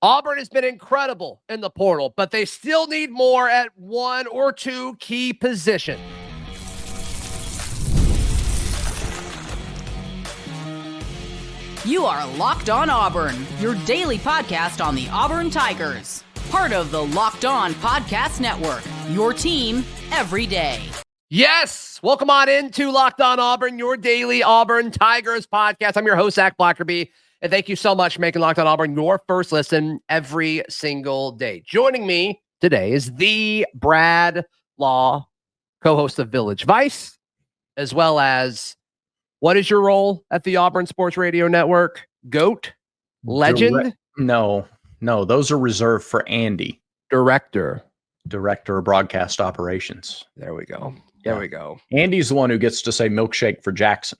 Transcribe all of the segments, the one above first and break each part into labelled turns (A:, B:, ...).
A: Auburn has been incredible in the portal, but they still need more at one or two key positions.
B: You are Locked On Auburn, your daily podcast on the Auburn Tigers. Part of the Locked On Podcast Network, your team every day.
A: Yes, welcome on into Locked On Auburn, your daily Auburn Tigers podcast. I'm your host, Zac Blackerby, and thank you so much for making Locked On Auburn your first listen every single day. Joining me today is the Brad Law, co-host of Village Vice, as well as, what is your role at the Auburn Sports Radio Network? GOAT? Legend?
C: No, those are reserved for Andy.
A: Director
C: of Broadcast Operations.
A: There we go. We go.
C: Andy's the one who gets to say milkshake for Jackson.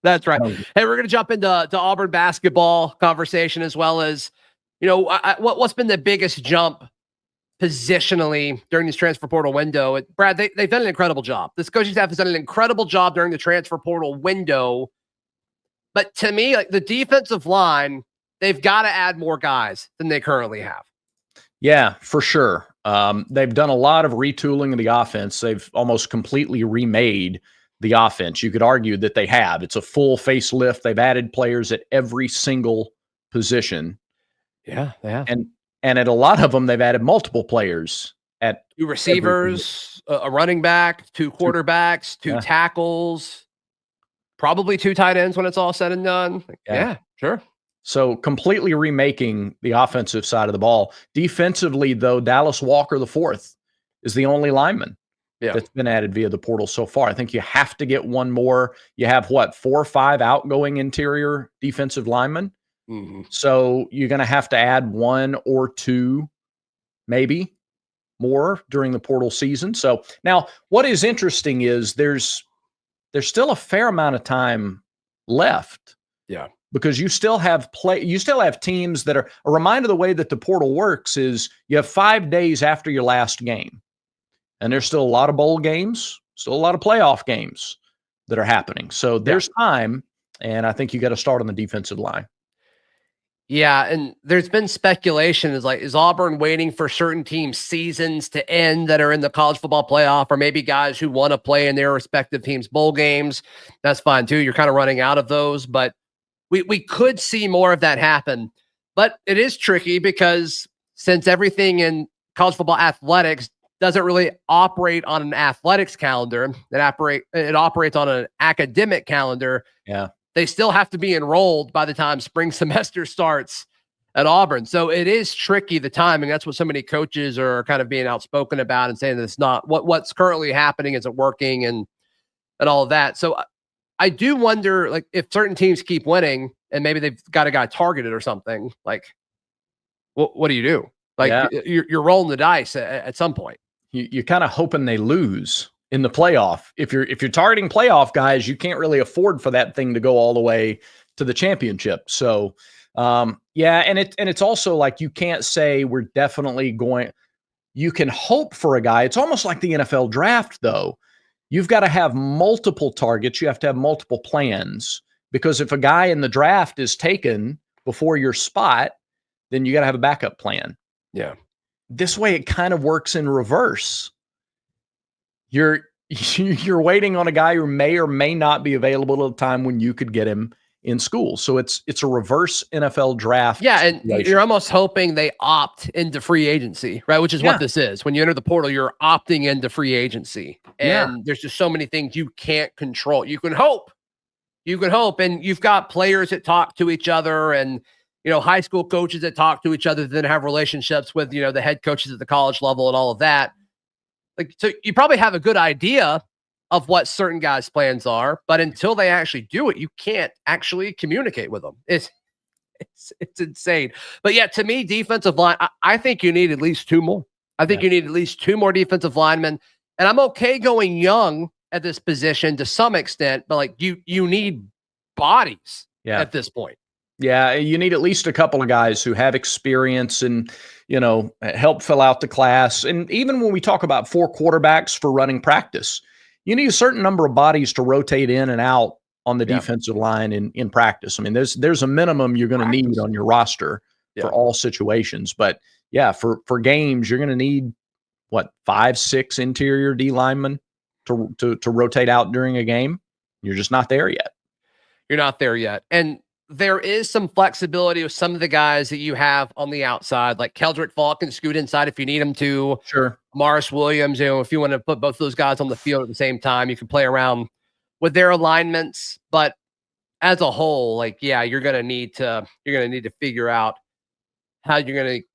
A: That's right. Hey, we're going to jump into Auburn basketball conversation, as well as, what's been the biggest jump positionally during this transfer portal window. Brad, they've done an incredible job. This coaching staff has done an incredible job during the transfer portal window. But to me, like, the defensive line, they've got to add more guys than they currently have.
C: Yeah, for sure. They've done a lot of retooling of the offense. They've almost completely remade the offense. You could argue that they have. It's a full facelift. They've added players at every single position.
A: Yeah, they have.
C: And at a lot of them, they've added multiple players at
A: two receivers, a running back, two quarterbacks, two tackles, probably two tight ends when it's all said and done. Yeah, sure.
C: So completely remaking the offensive side of the ball. Defensively, though, Dallas Walker IV is the only lineman that's been added via the portal so far. I think you have to get one more. You have, 4 or 5 outgoing interior defensive linemen.
A: Mm-hmm.
C: So you're going to have to add 1 or 2, maybe more during the portal season. So now what is interesting is there's still a fair amount of time left.
A: Yeah.
C: Because you still have teams that are a reminder of the way that the portal works is you have 5 days after your last game. And there's still a lot of bowl games, still a lot of playoff games that are happening. So there's time, and I think you got to start on the defensive line.
A: Yeah, and there's been speculation is Auburn waiting for certain teams' seasons to end that are in the college football playoff, or maybe guys who want to play in their respective teams' bowl games? That's fine too. You're kind of running out of those, but we could see more of that happen. But it is tricky because since everything in college football athletics doesn't really operate on an athletics calendar, it operates on an academic calendar.
C: Yeah.
A: They still have to be enrolled by the time spring semester starts at Auburn. So it is tricky, the timing. That's what so many coaches are kind of being outspoken about and saying that it's not what's currently happening isn't working and all of that. So I do wonder, like, if certain teams keep winning and maybe they've got a guy targeted or something, like, what do you do? Like, you're rolling the dice at some point.
C: You're kind of hoping they lose in the playoff. If you're targeting playoff guys, you can't really afford for that thing to go all the way to the championship. So, and it's also like you can't say we're definitely going. You can hope for a guy. It's almost like the NFL draft, though. You've got to have multiple targets. You have to have multiple plans, because if a guy in the draft is taken before your spot, then you got to have a backup plan.
A: Yeah.
C: This way, it kind of works in reverse. You're waiting on a guy who may or may not be available at the time when you could get him in school. So it's a reverse NFL draft.
A: Yeah, and you're almost hoping they opt into free agency, right? Which is what this is. When you enter the portal, you're opting into free agency. And there's just so many things you can't control. You can hope, and you've got players that talk to each other, and high school coaches that talk to each other, then have relationships with the head coaches at the college level and all of that. Like, so you probably have a good idea of what certain guys' plans are, but until they actually do it, you can't actually communicate with them. It's insane. But yeah, to me, defensive line, I think you need at least 2 more. I think you need at least 2 more defensive linemen. And I'm okay going young at this position to some extent, but like you need bodies at this point.
C: Yeah, you need at least a couple of guys who have experience and, help fill out the class. And even when we talk about 4 quarterbacks for running practice, you need a certain number of bodies to rotate in and out on the defensive line in practice. I mean, there's a minimum you're going to need on your roster for all situations. But yeah, for games, you're going to need 5-6 interior D linemen to rotate out during a game. You're just not there yet.
A: You're not there yet. And there is some flexibility with some of the guys that you have on the outside, like Keldrick Falk can scoot inside if you need him to.
C: Sure.
A: Morris Williams, if you want to put both of those guys on the field at the same time, you can play around with their alignments. But as a whole, you're going to need to figure out how you're going to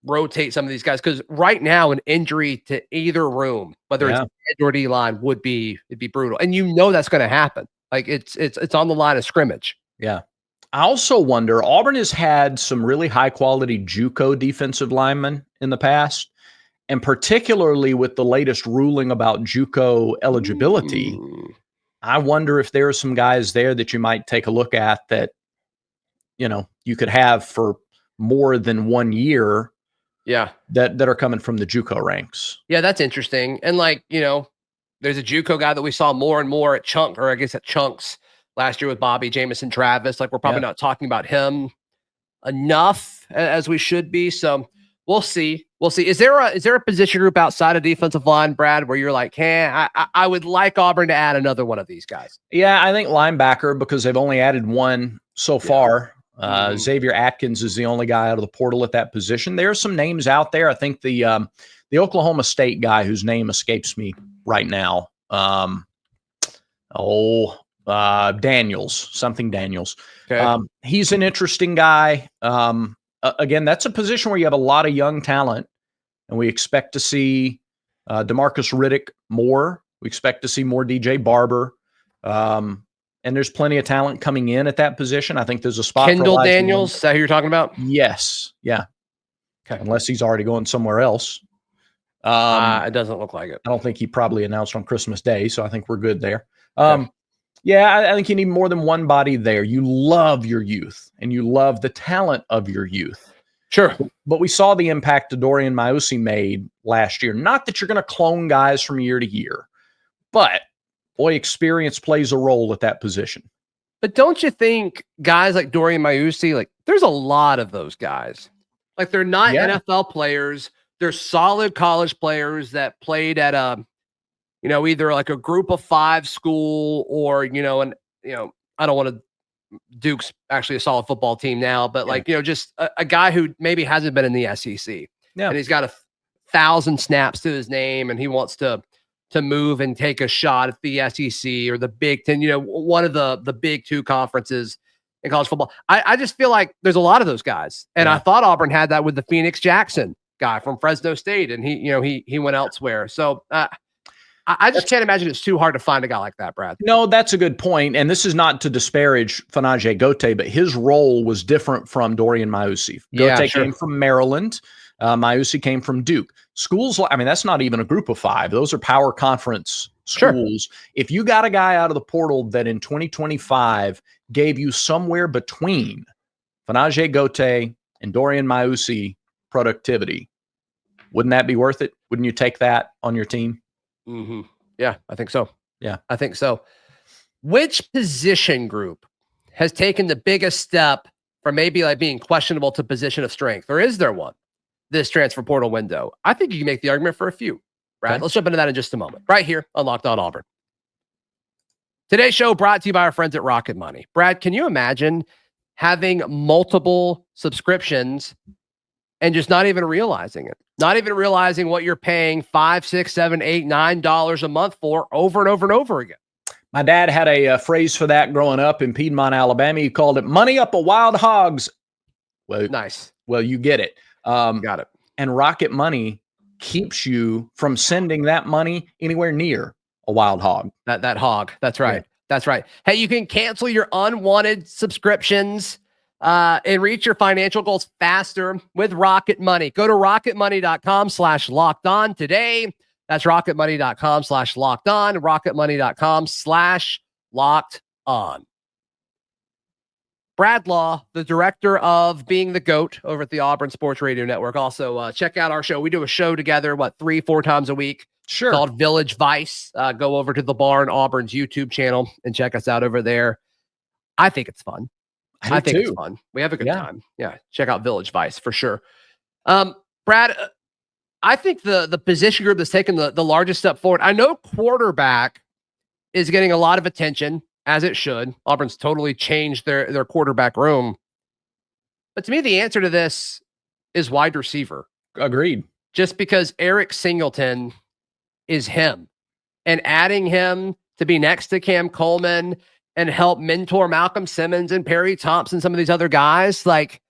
A: rotate some of these guys, because right now an injury to either room, whether it's edge or D line, it'd be brutal, and that's going to happen. It's on the line of scrimmage.
C: Yeah. I also wonder, Auburn has had some really high quality JUCO defensive linemen in the past, and particularly with the latest ruling about JUCO eligibility. I wonder if there are some guys there that you might take a look at that, you could have for more than 1 year.
A: Yeah.
C: That are coming from the JUCO ranks.
A: Yeah, that's interesting. And there's a JUCO guy that we saw more and more at Chunks last year with Bobby Jamison Travis. We're probably not talking about him enough as we should be. So we'll see. Is there a position group outside of defensive line, Brad, where you're like, hey, I would like Auburn to add another one of these guys?
C: Yeah, I think linebacker, because they've only added one so far. Xavier Atkins is the only guy out of the portal at that position. There are some names out there. I think the Oklahoma State guy whose name escapes me right now. Daniels. Okay. He's an interesting guy. Again, that's a position where you have a lot of young talent, and we expect to see DeMarcus Riddick more. We expect to see more DJ Barber. And there's plenty of talent coming in at that position. I think there's a spot
A: Kendall
C: for
A: Daniels. Is that who you're talking about?
C: Yes. Yeah.
A: Okay.
C: Unless he's already going somewhere else.
A: It doesn't look like it.
C: I don't think he probably announced on Christmas Day, so I think we're good there. Yeah, I think you need more than one body there. You love your youth, and you love the talent of your youth.
A: Sure.
C: But we saw the impact that Dorian Mausi made last year. Not that you're going to clone guys from year to year, but boy, experience plays a role at that position.
A: But don't you think guys like Dorian Mausi, there's a lot of those guys. They're not NFL players. They're solid college players that played at either a group of 5 school or, I don't want to, Duke's actually a solid football team now, but just a guy who maybe hasn't been in the SEC. Yeah. And he's got 1,000 snaps to his name, and he wants to move and take a shot at the SEC or the Big Ten, one of the big 2 conferences in college football. I just feel like there's a lot of those guys. And I thought Auburn had that with the Phoenix Jackson guy from Fresno State, and he went elsewhere. So I just can't imagine it's too hard to find a guy like that, Brad.
C: No, that's a good point. And this is not to disparage Fanaje Gote, but his role was different from Dorian Mausi. Gote came from Maryland. Mausi came from Duke. Schools, that's not even a group of 5. Those are power conference schools. Sure. If you got a guy out of the portal that in 2025 gave you somewhere between Fanaje Gote and Dorian Mausi productivity, wouldn't that be worth it? Wouldn't you take that on your team?
A: Mm-hmm. Yeah, I think so.
C: Yeah,
A: I think so. Which position group has taken the biggest step from maybe being questionable to position of strength? Or is there one this transfer portal window? I think you can make the argument for a few. Brad, okay. Let's jump into that in just a moment. Right here on Locked On Auburn. Today's show brought to you by our friends at Rocket Money. Brad, can you imagine having multiple subscriptions and just not even realizing it? Not even realizing what you're paying $5, $6, $7, $8, $9 a month for over and over and over again.
C: My dad had a phrase for that growing up in Piedmont, Alabama. He called it money up a wild hogs. Well,
A: nice.
C: Well, you get it.
A: Got it.
C: And Rocket Money keeps you from sending that money anywhere near a wild hog.
A: That hog. That's right. Yeah. That's right. Hey, you can cancel your unwanted subscriptions and reach your financial goals faster with Rocket Money. Go to rocketmoney.com/lockedon today. That's rocketmoney.com/lockedon, rocketmoney.com/lockedon. Brad Law, the director of Being the GOAT over at the Auburn Sports Radio Network. Also, check out our show. We do a show together, 3-4 times a week.
C: Sure.
A: Called Village Vice. Go over to the Barn Auburn's YouTube channel and check us out over there. I think it's fun. I think it's fun. We have a good time. Yeah. Check out Village Vice for sure. Brad, I think the position group that's taken the largest step forward. I know quarterback is getting a lot of attention, as it should. Auburn's totally changed their quarterback room. But to me, the answer to this is wide receiver.
C: Agreed.
A: Just because Eric Singleton is him, and adding him to be next to Cam Coleman and help mentor Malcolm Simmons and Perry Thompson, some of these other guys, like,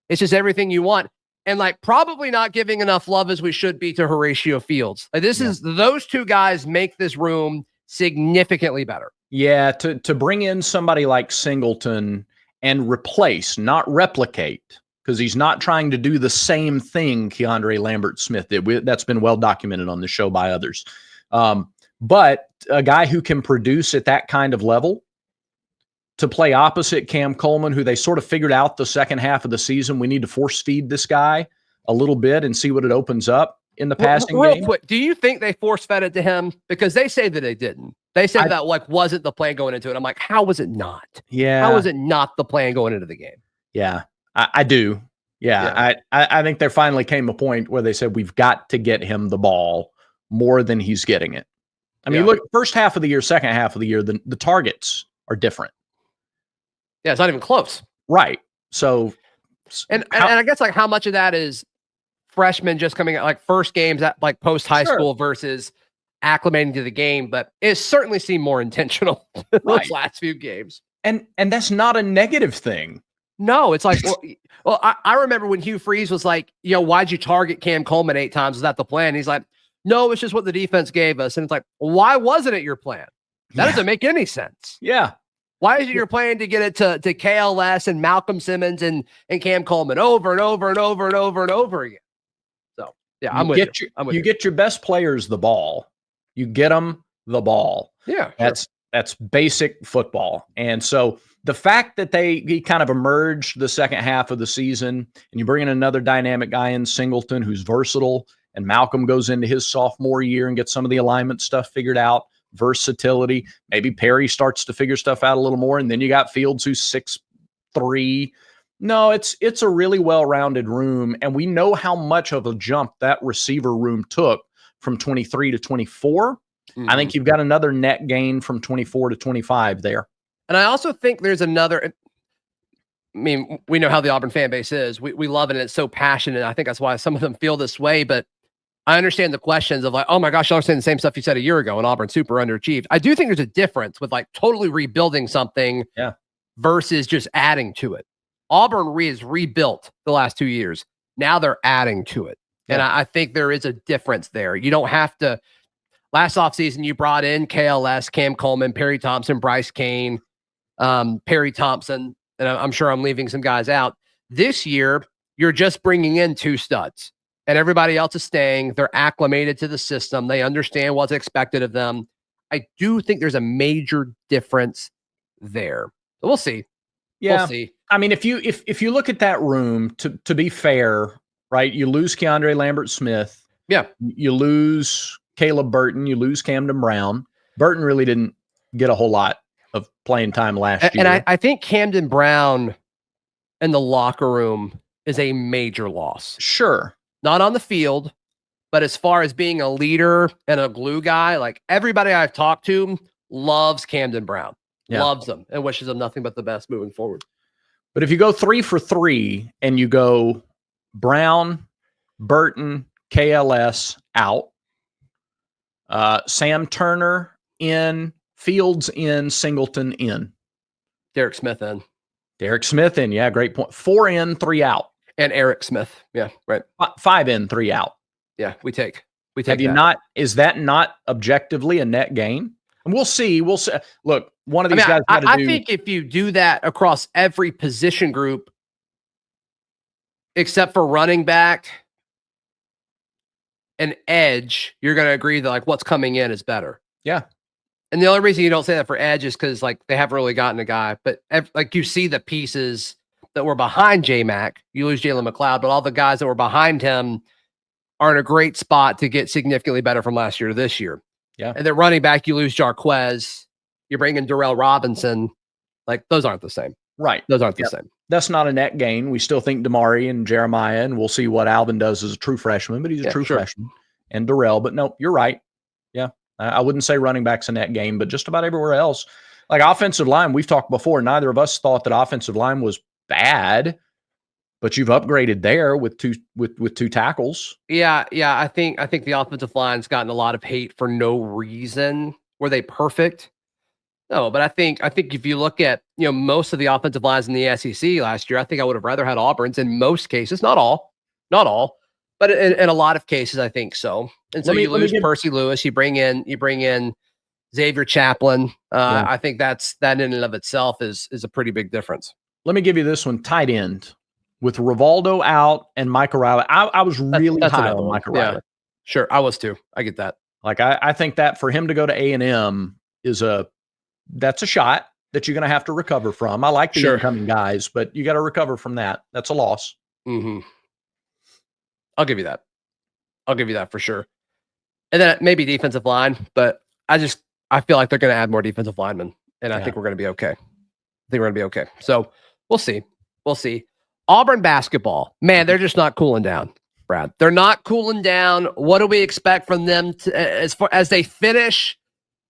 A: it's just everything you want. And like, probably not giving enough love as we should be to Horatio Fields. Like, this is, those two guys make this room significantly better.
C: Yeah, to bring in somebody like Singleton and replace, not replicate, because he's not trying to do the same thing Keandre Lambert-Smith did. That's been well documented on the show by others. But a guy who can produce at that kind of level, to play opposite Cam Coleman, who they sort of figured out the second half of the season, we need to force feed this guy a little bit and see what it opens up in the passing game.
A: Real quick, do you think they force fed it to him? Because they say that they didn't. They said that like wasn't the plan going into it. I'm like, how was it not?
C: Yeah.
A: How was it not the plan going into the game?
C: Yeah, I do. Yeah. I think there finally came a point where they said, we've got to get him the ball more than he's getting it. I mean, look, first half of the year, second half of the year, the targets are different.
A: Yeah, it's not even close.
C: Right. So,
A: and I guess like how much of that is freshmen just coming out, like first games at like post high school versus acclimating to the game, but it certainly seemed more intentional those last few games.
C: And that's not a negative thing.
A: No, it's like, well, I remember when Hugh Freeze was like, why'd you target Cam Coleman 8 times? Was that the plan? He's like, no, it's just what the defense gave us. And it's like, why wasn't it your plan? That doesn't make any sense.
C: Yeah.
A: Why is it your plan to get it to KLS and Malcolm Simmons and Cam Coleman over and over and over and over and over again? So, yeah, I'm with you. You
C: get your best players the ball. You get them the ball.
A: Yeah.
C: That's basic football. And so the fact that he kind of emerged the second half of the season, and you bring in another dynamic guy in Singleton who's versatile, and Malcolm goes into his sophomore year and gets some of the alignment stuff figured out, versatility. Maybe Perry starts to figure stuff out a little more, and then you got Fields who's 6'3". No, it's a really well-rounded room, and we know how much of a jump that receiver room took from 23 to 24. Mm-hmm. I think you've got another net gain from 24 to 25 there.
A: And I also think there's another, I mean, we know how the Auburn fan base is. We love it, and it's so passionate. I think that's why some of them feel this way, but I understand the questions of like, oh my gosh, y'all are saying the same stuff you said a year ago, and Auburn super underachieved. I do think there's a difference with like totally rebuilding something versus just adding to it. Auburn is rebuilt the last 2 years. Now they're adding to it. And I think there is a difference there. You don't have to. Last offseason, you brought in KLS, Cam Coleman, Perry Thompson, Bryce Kane, Perry Thompson, and I'm sure I'm leaving some guys out. This year, you're just bringing in 2 studs, and everybody else is staying. They're acclimated to the system. They understand what's expected of them. I do think there's a major difference there. So we'll see.
C: Yeah.
A: We'll see.
C: I mean, if you look at that room, to be fair, right, you lose Keandre Lambert-Smith.
A: Yeah.
C: You lose Caleb Burton. You lose Camden Brown. Burton really didn't get a whole lot of playing time last year.
A: And I think Camden Brown in the locker room is a major loss.
C: Sure.
A: Not on the field, but as far as being a leader and a glue guy, like everybody I've talked to loves Camden Brown. Loves him and wishes him nothing but the best moving forward.
C: But if you go 3 for 3 and you go Brown, Burton, KLS out, Sam Turner in, Fields in, Singleton in.
A: Derek Smith in.
C: Derek Smith in, yeah, great point. 4 in, 3 out.
A: And Eric Smith, yeah, right.
C: 5 in, 3 out.
A: Yeah, we take.
C: Have you not? Is that not objectively a net gain? And we'll see. Look, one of these guys got to do.
A: I think if you do that across every position group, except for running back and edge, you're going to agree that like what's coming in is better.
C: Yeah.
A: And the only reason you don't say that for edge is because like they haven't really gotten a guy, but like you see the pieces that were behind J-Mac, you lose Jalen McLeod, but all the guys that were behind him are in a great spot to get significantly better from last year to this year.
C: Yeah.
A: And then running back, you lose Jarquez, you bring in Darrell Robinson. Like those aren't the same.
C: Right.
A: Those aren't the same.
C: That's not a net gain. We still think Damari and Jeremiah, and we'll see what Alvin does as a true freshman, but he's a true freshman. And Darrell, but no, you're right. Yeah. I wouldn't say running back's a net gain, but just about everywhere else. Like offensive line, we've talked before, neither of us thought that offensive line was bad, but you've upgraded there with two tackles.
A: Yeah. I think the offensive line's gotten a lot of hate for no reason. Were they perfect? No, but I think if you look at, most of the offensive lines in the SEC last year, I think I would have rather had Auburn's in most cases, not all, but in a lot of cases, I think so. And so you lose Percy Lewis, you bring in Xavier Chaplin. I think that in and of itself is a pretty big difference.
C: Let me give you this one: tight end with Rivaldo out and Micah Riley. I was really high on Micah Riley.
A: Sure, I was too. I get that.
C: Like I think that for him to go to A&M that's a shot that you're going to have to recover from. I like the incoming guys, but you got to recover from that. That's a loss.
A: Mm-hmm. I'll give you that for sure. And then maybe defensive line, but I feel like they're going to add more defensive linemen, and I think we're going to be okay. So we'll see. Auburn basketball, man, they're just not cooling down, Brad. They're not cooling down. What do we expect from them as far as they finish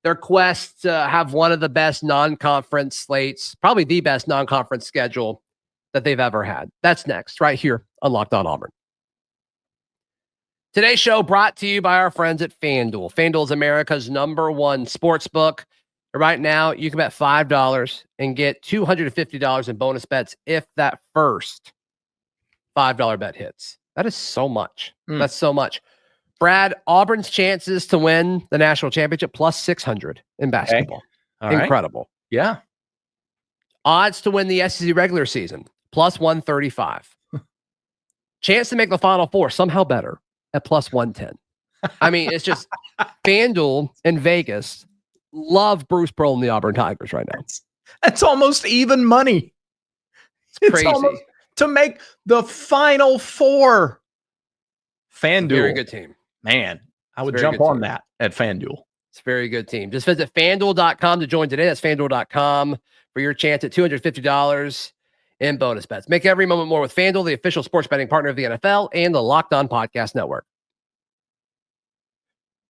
A: their quest to have one of the best non-conference slates, probably the best non-conference schedule that they've ever had? That's next, right here on Locked On Auburn. Today's show brought to you by our friends at FanDuel. FanDuel is America's #1 sports book. Right now, you can bet $5 and get $250 in bonus bets if that first $5 bet hits. That is so much. That's so much. Brad, Auburn's chances to win the national championship plus 600 in basketball. Okay. Incredible.
C: Right. Yeah.
A: Odds to win the SEC regular season plus 135. Chance to make the Final Four somehow better at plus 110. I mean, it's just FanDuel and Vegas love Bruce Pearl and the Auburn Tigers right now.
C: That's almost even money.
A: It's crazy.
C: Almost to make the Final Four. FanDuel.
A: Very good team.
C: Man, I would jump on that at FanDuel.
A: It's a very good team. Just visit FanDuel.com to join today. That's FanDuel.com for your chance at $250 in bonus bets. Make every moment more with FanDuel, the official sports betting partner of the NFL and the Locked On Podcast Network.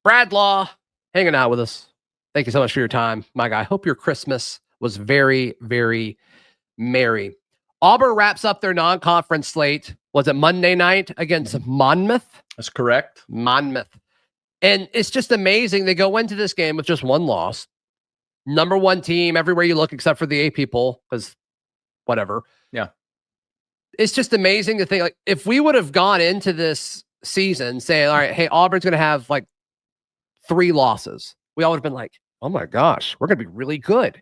A: Brad Law, hanging out with us. Thank you so much for your time, my guy. Hope your Christmas was very, very merry. Auburn wraps up their non-conference slate. Was it Monday night against Monmouth?
C: That's correct.
A: Monmouth. And it's just amazing. They go into this game with just one loss. #1 team everywhere you look except for the AP poll, because whatever.
C: Yeah.
A: It's just amazing to think, like, if we would have gone into this season saying, all right, hey, Auburn's going to have like 3 losses, we all would have been like, oh my gosh, we're going to be really good.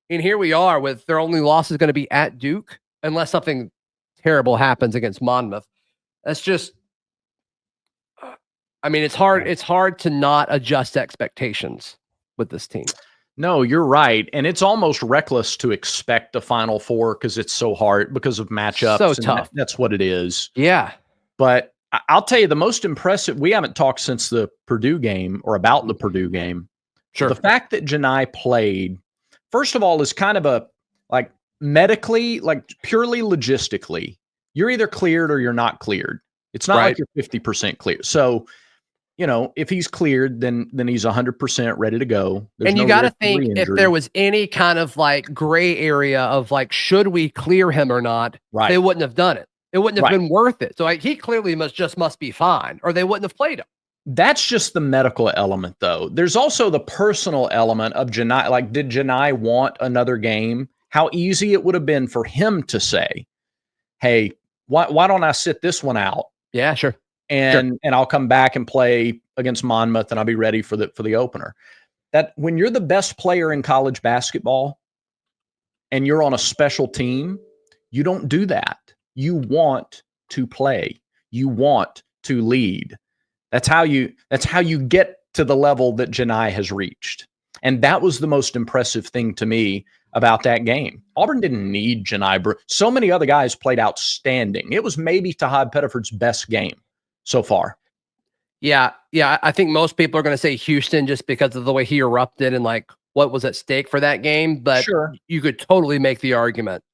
A: And here we are with their only loss is going to be at Duke, unless something terrible happens against Monmouth. That's just, I mean, it's hard to not adjust expectations with this team.
C: No, you're right. And it's almost reckless to expect a Final Four because it's so hard because of matchups.
A: So tough.
C: That's what it is.
A: Yeah.
C: But I'll tell you, the most impressive, we haven't talked since the Purdue game or about the Purdue game.
A: Sure.
C: The fact that Janai played, first of all, is kind of a, like, medically, like purely logistically, you're either cleared or you're not cleared. It's not like you're 50% clear. So, if he's cleared, then he's 100% ready to go.
A: And you got to think, if there was any kind of like gray area of like, should we clear him or not? Right. They wouldn't have done it. It wouldn't have been worth it. So like, he clearly must be fine, or they wouldn't have played him.
C: That's just the medical element, though. There's also the personal element of Janai. Like, did Janai want another game? How easy it would have been for him to say, hey, why don't I sit this one out?
A: Yeah, sure.
C: And I'll come back and play against Monmouth, and I'll be ready for the opener. That when you're the best player in college basketball and you're on a special team, you don't do that. You want to play. You want to lead. That's how you get to the level that Janai has reached. And that was the most impressive thing to me about that game. Auburn didn't need Janai. So many other guys played outstanding. It was maybe Tahad Pettiford's best game so far.
A: Yeah. I think most people are going to say Houston just because of the way he erupted and like what was at stake for that game. But you could totally make the argument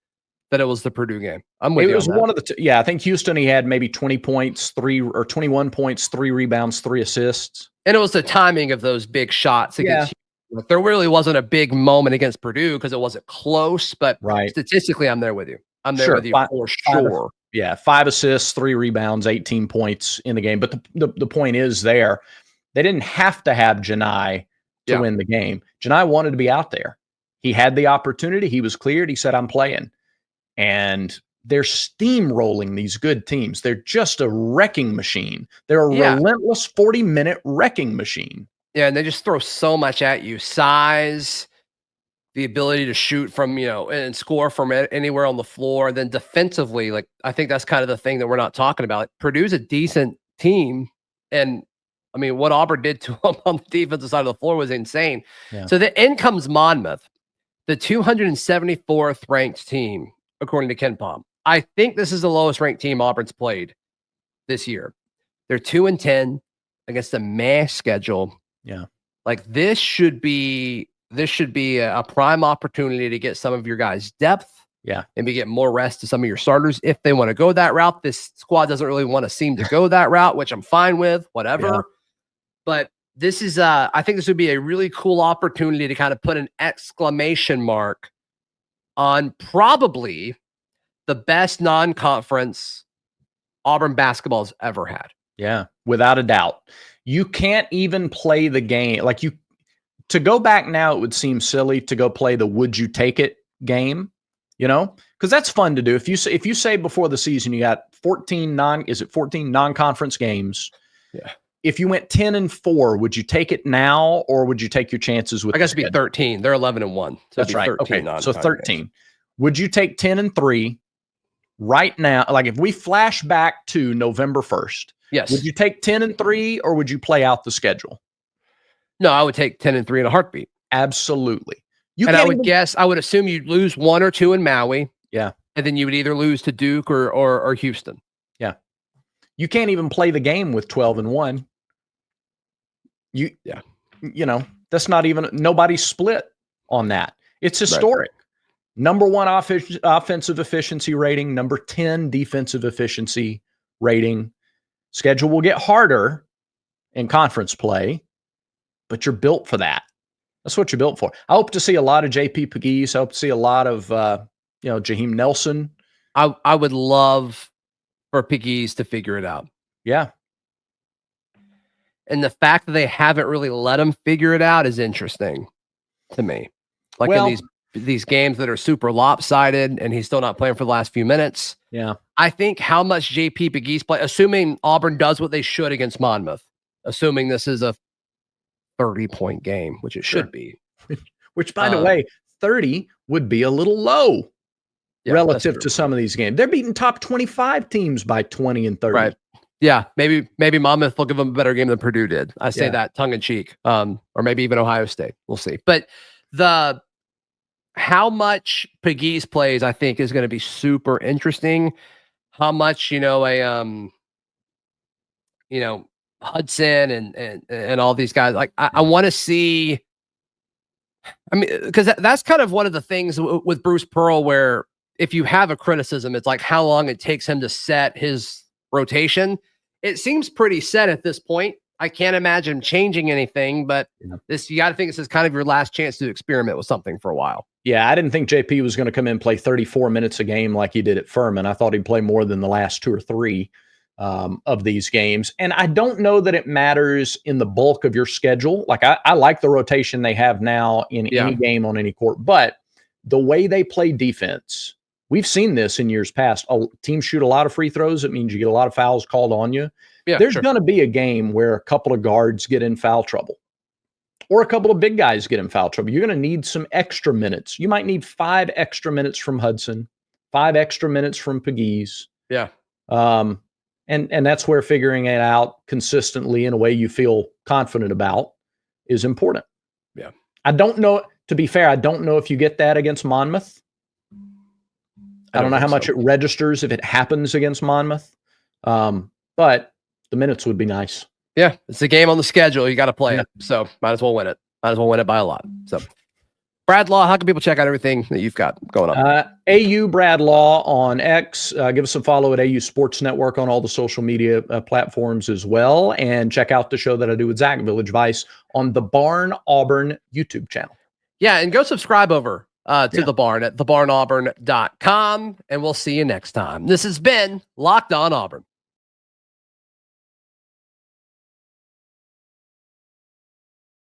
A: that it was the Purdue game. I'm with you.
C: It was one of the I think Houston, he had maybe 20 points, 21 points, 3 rebounds, 3 assists.
A: And it was the timing of those big shots against Houston. Like, there really wasn't a big moment against Purdue because it wasn't close, but statistically, I'm there with you. I'm there with you for sure.
C: 5 assists, 3 rebounds, 18 points in the game. But the point is they didn't have to have Janai to win the game. Janai wanted to be out there. He had the opportunity. He was cleared. He said, I'm playing. And they're steamrolling these good teams. They're just a wrecking machine. They're a relentless 40-minute wrecking machine.
A: Yeah, and they just throw so much at you. Size, the ability to shoot from, and score from anywhere on the floor. And then defensively, like, I think that's kind of the thing that we're not talking about. Purdue's a decent team. And, I mean, what Auburn did to them on the defensive side of the floor was insane. Yeah. So in comes Monmouth, the 274th ranked team, according to Ken Pom. I think this is the lowest ranked team Auburn's played this year. They're 2-10 against a mass schedule.
C: Yeah.
A: Like, this should be a prime opportunity to get some of your guys depth.
C: Yeah.
A: And get more rest to some of your starters if they want to go that route. This squad doesn't really want to seem to go that route, which I'm fine with, whatever. Yeah. But this is I think this would be a really cool opportunity to kind of put an exclamation mark on probably the best non-conference Auburn basketball's ever had.
C: Yeah, without a doubt. You can't even play the game. Like, to go back now, it would seem silly to go play the would you take it game, because that's fun to do. If you say before the season you got 14 non-conference games.
A: Yeah.
C: If you went 10-4, would you take it now, or would you take your chances with?
A: I guess it'd be 13. They're 11-1. So
C: that's right. Okay, so 13. Games. Would you take 10-3 right now? Like, if we flash back to November 1st,
A: yes.
C: Would you take 10-3, or would you play out the schedule?
A: No, I would take 10-3 in a heartbeat.
C: Absolutely.
A: I would assume you'd lose 1 or 2 in Maui.
C: Yeah.
A: And then you would either lose to Duke or Houston.
C: Yeah. You can't even play the game with 12-1. That's not even, nobody's split on that. It's historic. Right. Number 1 offensive efficiency rating, number 10 defensive efficiency rating. Schedule will get harder in conference play, but you're built for that. That's what you're built for. I hope to see a lot of JP Pegues. I hope to see a lot of, Jaheim Nelson.
A: I would love for Pegues to figure it out.
C: Yeah.
A: And the fact that they haven't really let him figure it out is interesting to me. Like, in these games that are super lopsided and he's still not playing for the last few minutes.
C: Yeah.
A: I think how much JP Pegues play, assuming Auburn does what they should against Monmouth, assuming this is a 30-point game, which it should be.
C: Which, by the way, 30 would be a little low relative to some of these games. They're beating top 25 teams by 20 and 30.
A: Right. Yeah, maybe Monmouth will give them a better game than Purdue did. I say that tongue in cheek, or maybe even Ohio State. We'll see. But how much Pegues plays, I think, is going to be super interesting. How much, Hudson and all these guys. Like, I want to see. I mean, because that's kind of one of the things with Bruce Pearl, where if you have a criticism, it's like how long it takes him to set his rotation. It seems pretty set at this point. I can't imagine changing anything, but you got to think this is kind of your last chance to experiment with something for a while.
C: Yeah, I didn't think JP was going to come in and play 34 minutes a game like he did at Furman. I thought he'd play more than the last 2 or 3 of these games. And I don't know that it matters in the bulk of your schedule. Like, I like the rotation they have now in any game on any court, but the way they play defense, we've seen this in years past. Teams shoot a lot of free throws. It means you get a lot of fouls called on you. Yeah, there's going to be a game where a couple of guards get in foul trouble or a couple of big guys get in foul trouble. You're going to need some extra minutes. You might need 5 extra minutes from Hudson, 5 extra minutes from Pegues.
A: Yeah.
C: And that's where figuring it out consistently in a way you feel confident about is important.
A: Yeah.
C: I don't know, to be fair, I don't know if you get that against Monmouth. I don't know how much it registers if it happens against Monmouth. But the minutes would be nice.
A: Yeah, it's a game on the schedule. You got to play it. So might as well win it. Might as well win it by a lot. So Brad Law, how can people check out everything that you've got going on?
C: AU Brad Law on X. Give us a follow at AU Sports Network on all the social media platforms as well. And check out the show that I do with Zach, Village Vice, on the Barn Auburn YouTube channel.
A: Yeah, and go subscribe over to The Barn at thebarnauburn.com. And we'll see you next time. This has been Locked On Auburn.